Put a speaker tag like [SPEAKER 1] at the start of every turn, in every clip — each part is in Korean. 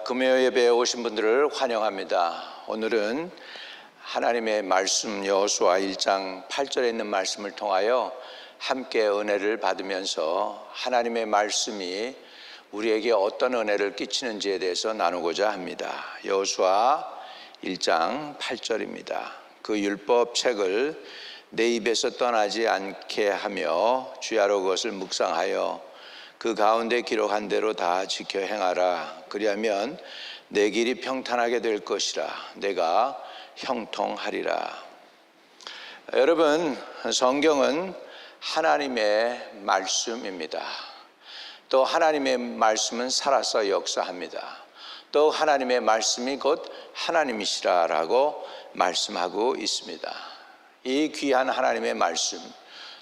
[SPEAKER 1] 금요 예배에 오신 분들을 환영합니다. 오늘은 하나님의 말씀 여호수아 1장 8절에 있는 말씀을 통하여 함께 은혜를 받으면서 하나님의 말씀이 우리에게 어떤 은혜를 끼치는지에 대해서 나누고자 합니다. 여호수아 1장 8절입니다. 그 율법책을 내 입에서 떠나지 않게 하며 주야로 그것을 묵상하여 그 가운데 기록한 대로 다 지켜 행하라. 그리하면 내 길이 평탄하게 될 것이라. 내가 형통하리라. 여러분, 성경은 하나님의 말씀입니다. 또 하나님의 말씀은 살아서 역사합니다. 또 하나님의 말씀이 곧 하나님이시라라고 말씀하고 있습니다. 이 귀한 하나님의 말씀,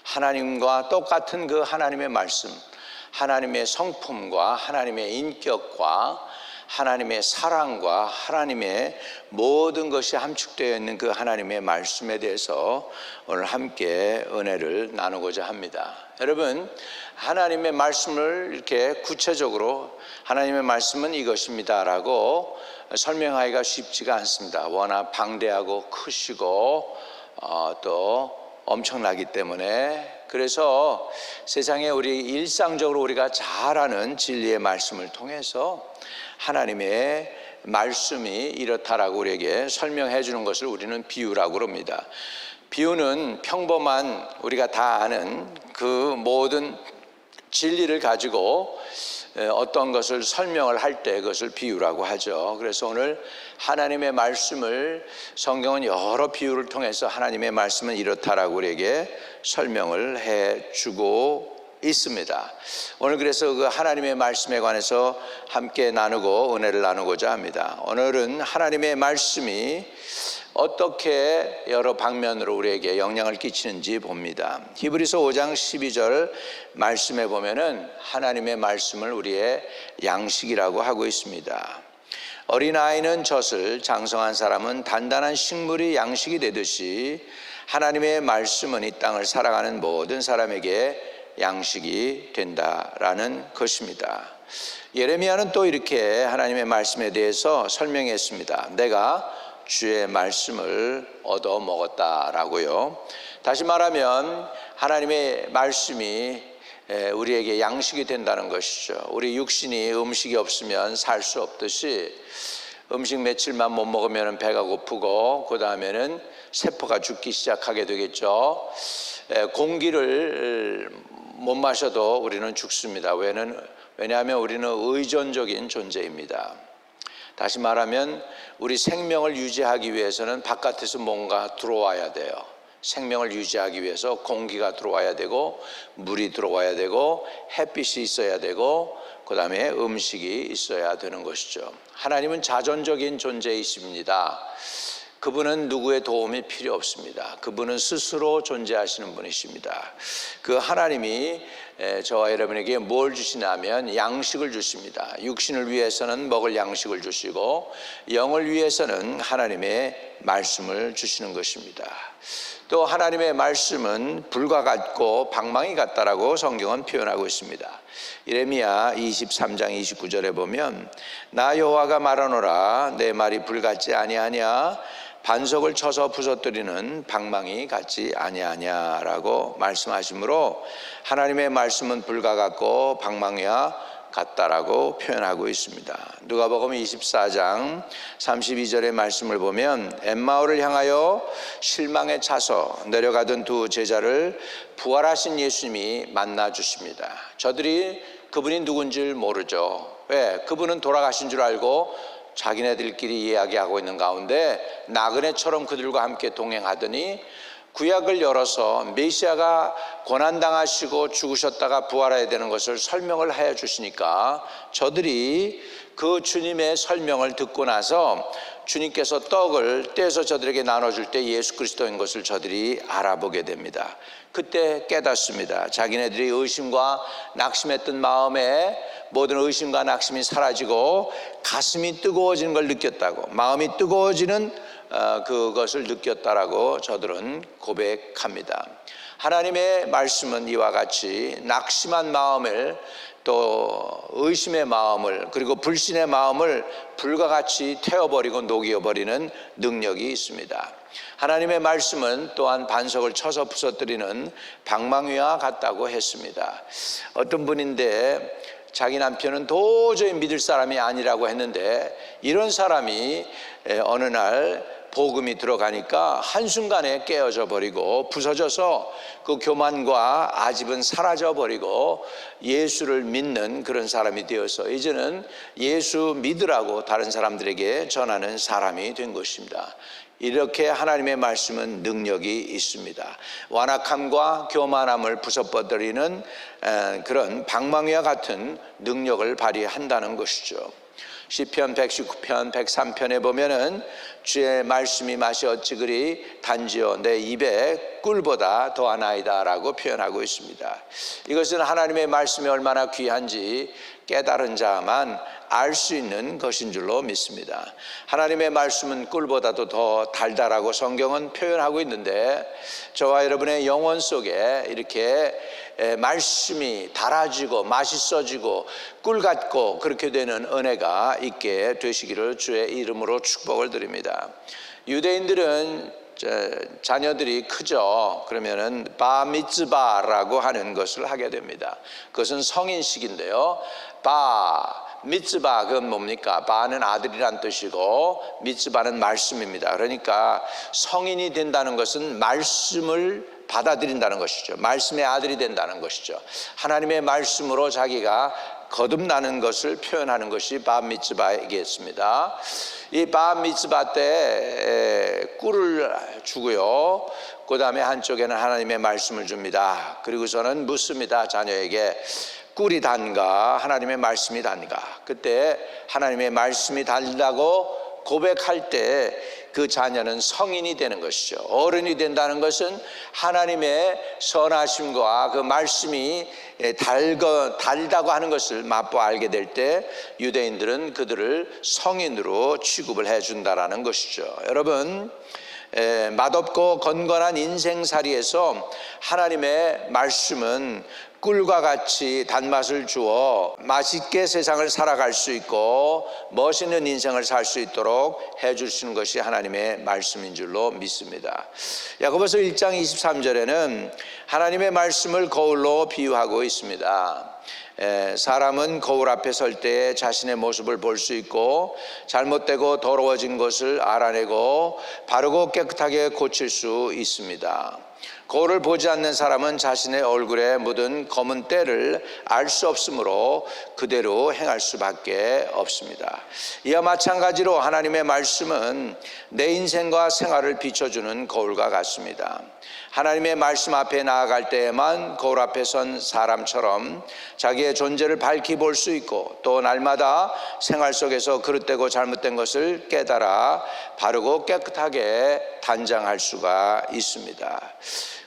[SPEAKER 1] 하나님과 똑같은 그 하나님의 말씀, 하나님의 성품과 하나님의 인격과 하나님의 사랑과 하나님의 모든 것이 함축되어 있는 그 하나님의 말씀에 대해서 오늘 함께 은혜를 나누고자 합니다. 여러분, 하나님의 말씀을 이렇게 구체적으로 하나님의 말씀은 이것입니다라고 설명하기가 쉽지가 않습니다. 워낙 방대하고 크시고 또 엄청나기 때문에, 그래서 세상에 우리 일상적으로 우리가 잘 아는 진리의 말씀을 통해서 하나님의 말씀이 이렇다라고 우리에게 설명해 주는 것을 우리는 비유라고 그럽니다. 비유는 평범한 우리가 다 아는 그 모든 진리를 가지고 어떤 것을 설명을 할 때 그것을 비유라고 하죠. 그래서 오늘 하나님의 말씀을 성경은 여러 비유를 통해서 하나님의 말씀은 이렇다라고 우리에게 설명을 해주고 있습니다. 오늘 그래서 그 하나님의 말씀에 관해서 함께 나누고 은혜를 나누고자 합니다. 오늘은 하나님의 말씀이 어떻게 여러 방면으로 우리에게 영향을 끼치는지 봅니다. 히브리서 5장 12절 말씀에 보면은 하나님의 말씀을 우리의 양식이라고 하고 있습니다. 어린아이는 젖을, 장성한 사람은 단단한 식물이 양식이 되듯이 하나님의 말씀은 이 땅을 살아가는 모든 사람에게 양식이 된다라는 것입니다. 예레미야는 또 이렇게 하나님의 말씀에 대해서 설명했습니다. 내가 주의 말씀을 얻어 먹었다라고요. 다시 말하면 하나님의 말씀이 우리에게 양식이 된다는 것이죠. 우리 육신이 음식이 없으면 살 수 없듯이 음식 며칠만 못 먹으면 배가 고프고 그 다음에는 세포가 죽기 시작하게 되겠죠. 공기를 못 마셔도 우리는 죽습니다. 왜냐하면 우리는 의존적인 존재입니다. 다시 말하면 우리 생명을 유지하기 위해서는 바깥에서 뭔가 들어와야 돼요. 생명을 유지하기 위해서 공기가 들어와야 되고 물이 들어와야 되고 햇빛이 있어야 되고 그 다음에 음식이 있어야 되는 것이죠. 하나님은 자존적인 존재이십니다. 그분은 누구의 도움이 필요 없습니다. 그분은 스스로 존재하시는 분이십니다. 그 하나님이 저와 여러분에게 뭘 주시냐면 양식을 주십니다. 육신을 위해서는 먹을 양식을 주시고 영을 위해서는 하나님의 말씀을 주시는 것입니다. 또 하나님의 말씀은 불과 같고 방망이 같다라고 성경은 표현하고 있습니다. 예레미야 23장 29절에 보면 나 여호와가 말하노라 내 말이 불같지 아니하냐 반석을 쳐서 부서뜨리는 방망이 같지 아니하냐라고 말씀하시므로 하나님의 말씀은 불과 같고 방망이와 같다라고 표현하고 있습니다. 누가복음 24장 32절의 말씀을 보면 엠마오를 향하여 실망에 차서 내려가던 두 제자를 부활하신 예수님이 만나 주십니다. 저들이 그분이 누군지를 모르죠. 왜? 그분은 돌아가신 줄 알고 자기네들끼리 이야기하고 있는 가운데 나그네처럼 그들과 함께 동행하더니 구약을 열어서 메시아가 고난당하시고 죽으셨다가 부활해야 되는 것을 설명을 해 주시니까 저들이 그 주님의 설명을 듣고 나서 주님께서 떡을 떼서 저들에게 나눠줄 때 예수 그리스도인 것을 저들이 알아보게 됩니다. 그때 깨닫습니다. 자기네들이 의심과 낙심했던 마음에 모든 의심과 낙심이 사라지고 가슴이 뜨거워지는 걸 느꼈다고, 마음이 뜨거워지는 그것을 느꼈다라고 저들은 고백합니다. 하나님의 말씀은 이와 같이 낙심한 마음을, 또 의심의 마음을, 그리고 불신의 마음을 불과 같이 태워버리고 녹여버리는 능력이 있습니다. 하나님의 말씀은 또한 반석을 쳐서 부서뜨리는 방망이와 같다고 했습니다. 어떤 분인데 자기 남편은 도저히 믿을 사람이 아니라고 했는데, 이런 사람이 어느 날 복음이 들어가니까 한순간에 깨어져 버리고 부서져서 그 교만과 아집은 사라져 버리고 예수를 믿는 그런 사람이 되어서 이제는 예수 믿으라고 다른 사람들에게 전하는 사람이 된 것입니다. 이렇게 하나님의 말씀은 능력이 있습니다. 완악함과 교만함을 부숴버리는 그런 방망이와 같은 능력을 발휘한다는 것이죠. 시편 119편 103편에 보면은 주의 말씀이 맛이 어찌 그리 단지요 내 입에 꿀보다 더하나이다 라고 표현하고 있습니다. 이것은 하나님의 말씀이 얼마나 귀한지 깨달은 자만 알 수 있는 것인 줄로 믿습니다. 하나님의 말씀은 꿀보다도 더 달달하고 성경은 표현하고 있는데, 저와 여러분의 영혼 속에 이렇게 말씀이 달아지고 맛있어지고 꿀 같고 그렇게 되는 은혜가 있게 되시기를 주의 이름으로 축복을 드립니다. 유대인들은 자녀들이 크죠. 그러면은 바미츠바라고 하는 것을 하게 됩니다. 그것은 성인식인데요. 미츠바, 그건 뭡니까? 바는 아들이란 뜻이고 미츠바는 말씀입니다. 그러니까 성인이 된다는 것은 말씀을 받아들인다는 것이죠. 말씀의 아들이 된다는 것이죠. 하나님의 말씀으로 자기가 거듭나는 것을 표현하는 것이 바미츠바이겠습니다. 이 바미츠바 때 꿀을 주고요, 그 다음에 한쪽에는 하나님의 말씀을 줍니다. 그리고서는 묻습니다. 자녀에게 꿀이 단가 하나님의 말씀이 단가. 그때 하나님의 말씀이 달다고 고백할 때 그 자녀는 성인이 되는 것이죠. 어른이 된다는 것은 하나님의 선하심과 그 말씀이 달다고 하는 것을 맛보 알게 될 때 유대인들은 그들을 성인으로 취급을 해준다라는 것이죠. 여러분, 맛없고 건건한 인생살이에서 하나님의 말씀은 꿀과 같이 단맛을 주어 맛있게 세상을 살아갈 수 있고 멋있는 인생을 살 수 있도록 해주시는 것이 하나님의 말씀인 줄로 믿습니다. 야고보서 1장 23절에는 하나님의 말씀을 거울로 비유하고 있습니다. 사람은 거울 앞에 설 때 자신의 모습을 볼 수 있고 잘못되고 더러워진 것을 알아내고 바르고 깨끗하게 고칠 수 있습니다. 거울을 보지 않는 사람은 자신의 얼굴에 묻은 검은 때를 알 수 없으므로 그대로 행할 수밖에 없습니다. 이와 마찬가지로 하나님의 말씀은 내 인생과 생활을 비춰주는 거울과 같습니다. 하나님의 말씀 앞에 나아갈 때에만 거울 앞에 선 사람처럼 자기의 존재를 밝히 볼 수 있고, 또 날마다 생활 속에서 그릇되고 잘못된 것을 깨달아 바르고 깨끗하게 단장할 수가 있습니다.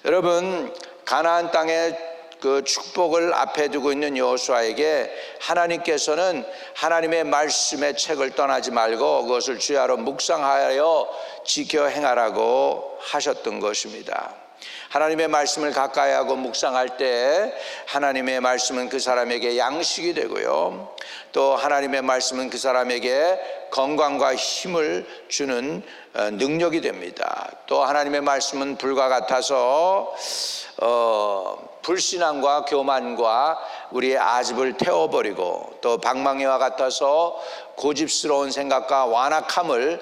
[SPEAKER 1] 여러분, 가나안 땅의 그 축복을 앞에 두고 있는 여호수아에게 하나님께서는 하나님의 말씀의 책을 떠나지 말고 그것을 주야로 묵상하여 지켜 행하라고 하셨던 것입니다. 하나님의 말씀을 가까이 하고 묵상할 때 하나님의 말씀은 그 사람에게 양식이 되고요, 또 하나님의 말씀은 그 사람에게 건강과 힘을 주는 능력이 됩니다. 또 하나님의 말씀은 불과 같아서 불신앙과 교만과 우리의 아집을 태워버리고, 또 방망이와 같아서 고집스러운 생각과 완악함을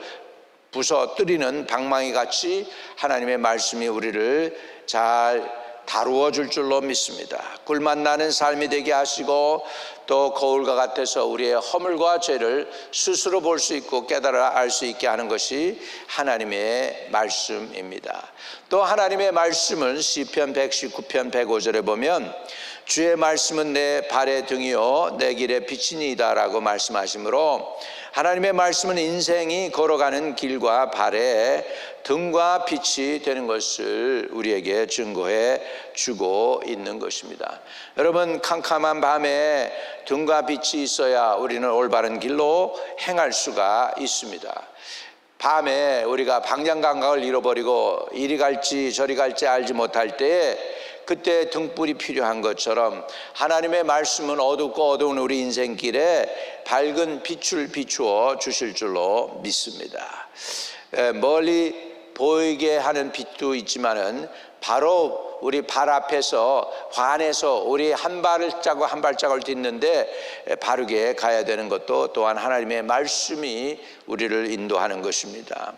[SPEAKER 1] 부서뜨리는 방망이같이 하나님의 말씀이 우리를 잘 다루어 줄 줄로 믿습니다. 꿀맛 나는 삶이 되게 하시고, 또 거울과 같아서 우리의 허물과 죄를 스스로 볼 수 있고 깨달아 알 수 있게 하는 것이 하나님의 말씀입니다. 또 하나님의 말씀을 시편 119편 105절에 보면 주의 말씀은 내 발의 등이요 내 길의 빛이니이다 라고 말씀하시므로, 하나님의 말씀은 인생이 걸어가는 길과 발의 등과 빛이 되는 것을 우리에게 증거해 주고 있는 것입니다. 여러분, 캄캄한 밤에 등과 빛이 있어야 우리는 올바른 길로 행할 수가 있습니다. 밤에 우리가 방향 감각을 잃어버리고 이리 갈지 저리 갈지 알지 못할 때에 그때 등불이 필요한 것처럼 하나님의 말씀은 어둡고 어두운 우리 인생길에 밝은 빛을 비추어 주실 줄로 믿습니다. 멀리 보이게 하는 빛도 있지만은 바로 우리 발 앞에서 환해서 우리 한 발짝을 딛는데 바르게 가야 되는 것도 또한 하나님의 말씀이 우리를 인도하는 것입니다.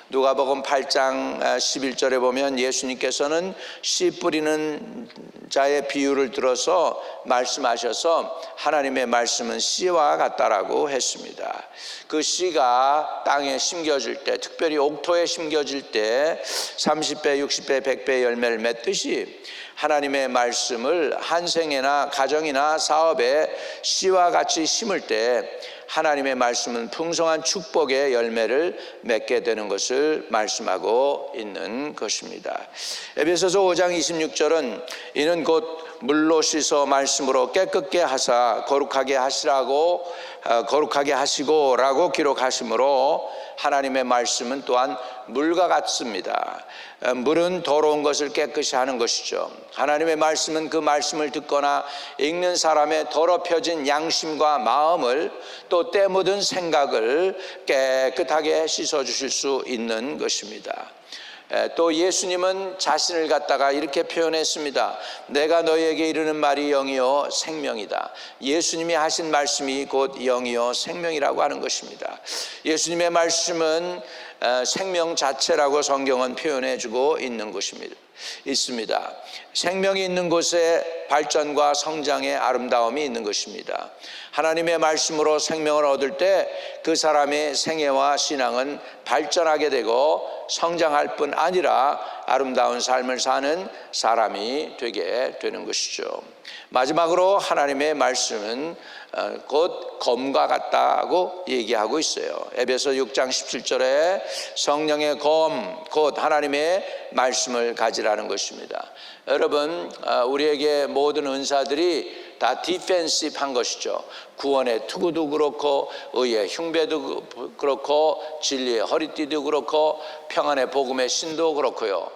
[SPEAKER 1] 누가복음 8장 11절에 보면 예수님께서는 씨 뿌리는 자의 비유를 들어서 말씀하셔서 하나님의 말씀은 씨와 같다라고 했습니다. 그 씨가 땅에 심겨질 때, 특별히 옥토에 심겨질 때 30배, 60배, 100배 열매를 맺듯이 하나님의 말씀을 한 생애나 가정이나 사업에 씨와 같이 심을 때 하나님의 말씀은 풍성한 축복의 열매를 맺게 되는 것을 말씀하고 있는 것입니다. 에베소서 5장 26절은 이는 곧 물로 씻어 말씀으로 깨끗게 하사 거룩하게 하시고 라고 기록하시므로 하나님의 말씀은 또한 물과 같습니다. 물은 더러운 것을 깨끗이 하는 것이죠. 하나님의 말씀은 그 말씀을 듣거나 읽는 사람의 더럽혀진 양심과 마음을 또 때 묻은 생각을 깨끗하게 씻어주실 수 있는 것입니다. 또 예수님은 자신을 갖다가 이렇게 표현했습니다. 내가 너희에게 이르는 말이 영이요 생명이다. 예수님이 하신 말씀이 곧 영이요 생명이라고 하는 것입니다. 예수님의 말씀은 생명 자체라고 성경은 표현해주고 있는 것입니다. 있습니다. 생명이 있는 곳에 발전과 성장의 아름다움이 있는 것입니다. 하나님의 말씀으로 생명을 얻을 때 그 사람의 생애와 신앙은 발전하게 되고 성장할 뿐 아니라 아름다운 삶을 사는 사람이 되게 되는 것이죠. 마지막으로 하나님의 말씀은 곧 검과 같다고 얘기하고 있어요. 에베소 6장 17절에 성령의 검, 곧 하나님의 말씀을 가지라는 것입니다. 여러분, 우리에게 모든 은사들이 다 디펜시브한 것이죠. 구원의 투구도 그렇고 의의 흉배도 그렇고 진리의 허리띠도 그렇고 평안의 복음의 신도 그렇고요.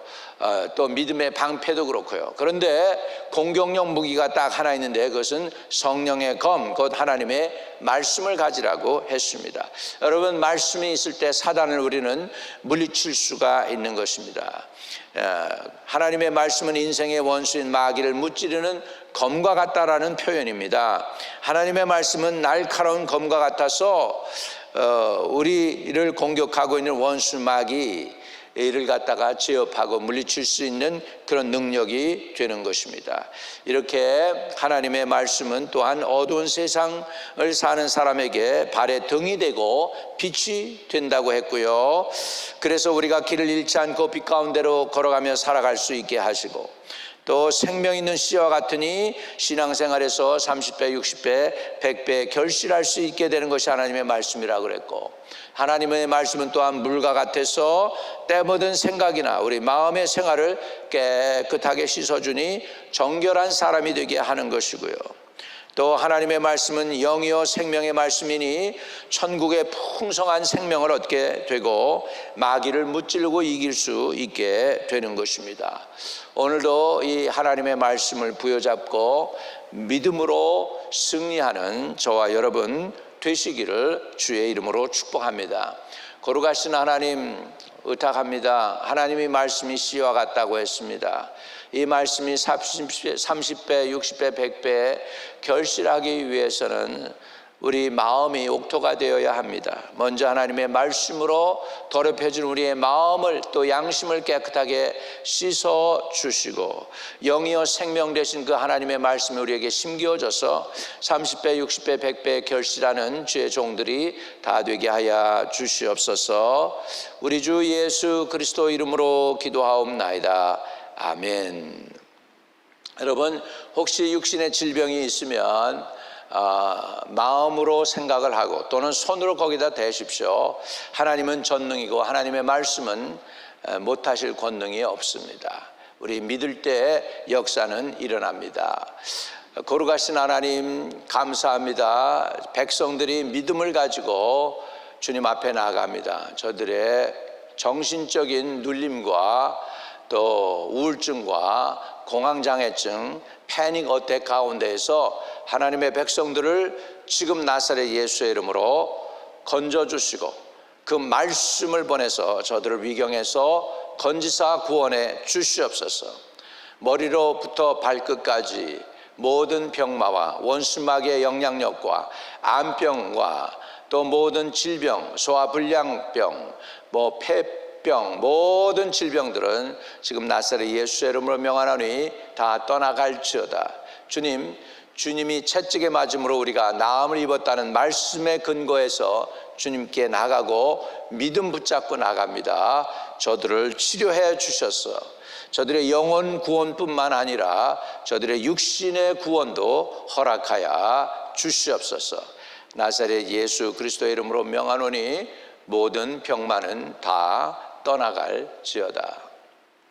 [SPEAKER 1] 또 믿음의 방패도 그렇고요. 그런데 공격용 무기가 딱 하나 있는데 그것은 성령의 검, 곧 하나님의 말씀을 가지라고 했습니다. 여러분, 말씀이 있을 때 사단을 우리는 물리칠 수가 있는 것입니다. 하나님의 말씀은 인생의 원수인 마귀를 무찌르는 검과 같다라는 표현입니다. 하나님의 말씀은 날카로운 검과 같아서 우리를 공격하고 있는 원수 마귀 이를 갖다가 제압하고 물리칠 수 있는 그런 능력이 되는 것입니다. 이렇게 하나님의 말씀은 또한 어두운 세상을 사는 사람에게 발의 등이 되고 빛이 된다고 했고요. 그래서 우리가 길을 잃지 않고 빛 가운데로 걸어가며 살아갈 수 있게 하시고, 또 생명 있는 씨와 같으니 신앙생활에서 30배, 60배, 100배 결실할 수 있게 되는 것이 하나님의 말씀이라고 그랬고, 하나님의 말씀은 또한 물과 같아서 때 묻은 생각이나 우리 마음의 생활을 깨끗하게 씻어주니 정결한 사람이 되게 하는 것이고요. 또 하나님의 말씀은 영이요 생명의 말씀이니 천국의 풍성한 생명을 얻게 되고 마귀를 무찌르고 이길 수 있게 되는 것입니다. 오늘도 이 하나님의 말씀을 부여잡고 믿음으로 승리하는 저와 여러분 되시기를 주의 이름으로 축복합니다. 거룩하신 하나님 의탁합니다. 하나님의 말씀이 씨와 같다고 했습니다. 이 말씀이 30배, 60배, 100배 결실하기 위해서는 우리 마음이 옥토가 되어야 합니다. 먼저 하나님의 말씀으로 더럽혀진 우리의 마음을 또 양심을 깨끗하게 씻어 주시고 영이요 생명 되신 그 하나님의 말씀이 우리에게 심겨져서 30배, 60배, 100배 결실하는 주의 종들이 다 되게 하여 주시옵소서. 우리 주 예수 그리스도 이름으로 기도하옵나이다. 아멘. 여러분, 혹시 육신의 질병이 있으면 마음으로 생각을 하고 또는 손으로 거기다 대십시오. 하나님은 전능이고 하나님의 말씀은 못하실 권능이 없습니다. 우리 믿을 때 역사는 일어납니다. 거룩하신 하나님 감사합니다. 백성들이 믿음을 가지고 주님 앞에 나아갑니다. 저들의 정신적인 눌림과 또 우울증과 공황장애증, 패닉 어택 가운데에서 하나님의 백성들을 지금 나사렛 예수의 이름으로 건져주시고 그 말씀을 보내서 저들을 위경에서 건지사 구원해 주시옵소서. 머리로부터 발끝까지 모든 병마와 원수마귀의 영향력과 암병과 또 모든 질병, 소화불량병, 폐병, 모든 질병들은 지금 나사렛 예수의 이름으로 명하노니 다 떠나갈지어다. 주님이 채찍에 맞음으로 우리가 나음을 입었다는 말씀의 근거에서 주님께 나가고 믿음 붙잡고 나갑니다. 저들을 치료해 주셔서 저들의 영혼 구원뿐만 아니라 저들의 육신의 구원도 허락하여 주시옵소서. 나사렛 예수 그리스도의 이름으로 명하노니 모든 병만은 다 떠나갈지어다.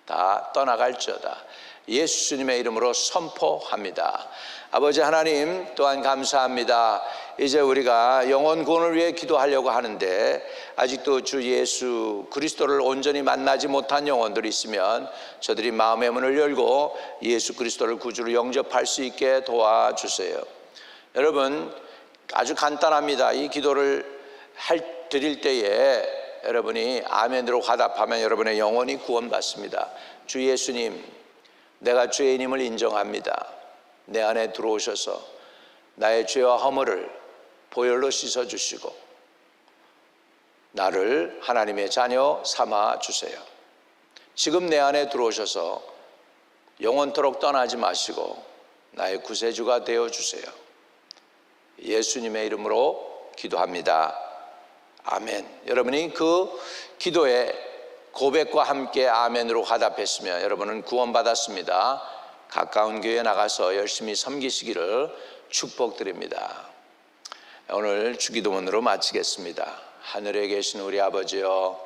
[SPEAKER 1] 다 떠나갈지어다. 예수님의 이름으로 선포합니다. 아버지 하나님, 또한 감사합니다. 이제 우리가 영혼 구원을 위해 기도하려고 하는데 아직도 주 예수 그리스도를 온전히 만나지 못한 영혼들이 있으면 저들이 마음의 문을 열고 예수 그리스도를 구주로 영접할 수 있게 도와주세요. 여러분, 아주 간단합니다. 이 기도를 드릴 때에 여러분이 아멘으로 화답하면 여러분의 영혼이 구원받습니다. 주 예수님, 내가 죄인임을 인정합니다. 내 안에 들어오셔서 나의 죄와 허물을 보혈로 씻어주시고 나를 하나님의 자녀 삼아 주세요. 지금 내 안에 들어오셔서 영원토록 떠나지 마시고 나의 구세주가 되어주세요. 예수님의 이름으로 기도합니다. 아멘. 여러분이 그 기도에 고백과 함께 아멘으로 화답했으면 여러분은 구원받았습니다. 가까운 교회에 나가서 열심히 섬기시기를 축복드립니다. 오늘 주기도문으로 마치겠습니다. 하늘에 계신 우리 아버지여,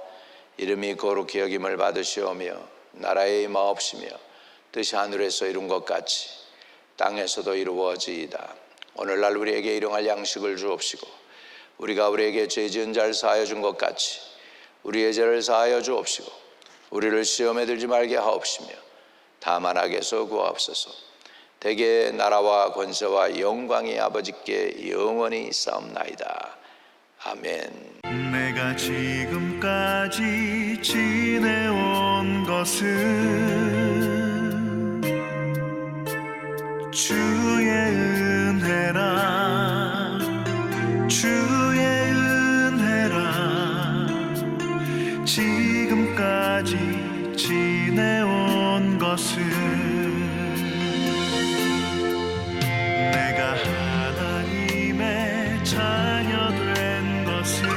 [SPEAKER 1] 이름이 거룩히 여김을 받으시오며 나라에 임하옵시며 뜻이 하늘에서 이룬 것 같이 땅에서도 이루어지이다. 오늘날 우리에게 일용할 양식을 주옵시고 우리가 우리에게 죄 지은 자를 사하여 준 것 같이 우리의 죄를 사하여 주옵시고 우리를 시험에 들지 말게 하옵시며 다만 악에서 구하옵소서. 대개 나라와 권세와 영광이 아버지께 영원히 있사옵나이다. 아멘.
[SPEAKER 2] 내가 지금까지 지내온 것은 주의 은혜라 주의 은혜라. 지금까지 지내온 것은 내가 하나님의 자녀 된 것은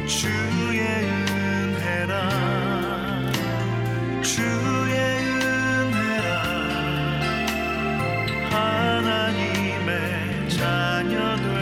[SPEAKER 2] 주의 은혜라 주의 은혜라. 하나님의 자녀들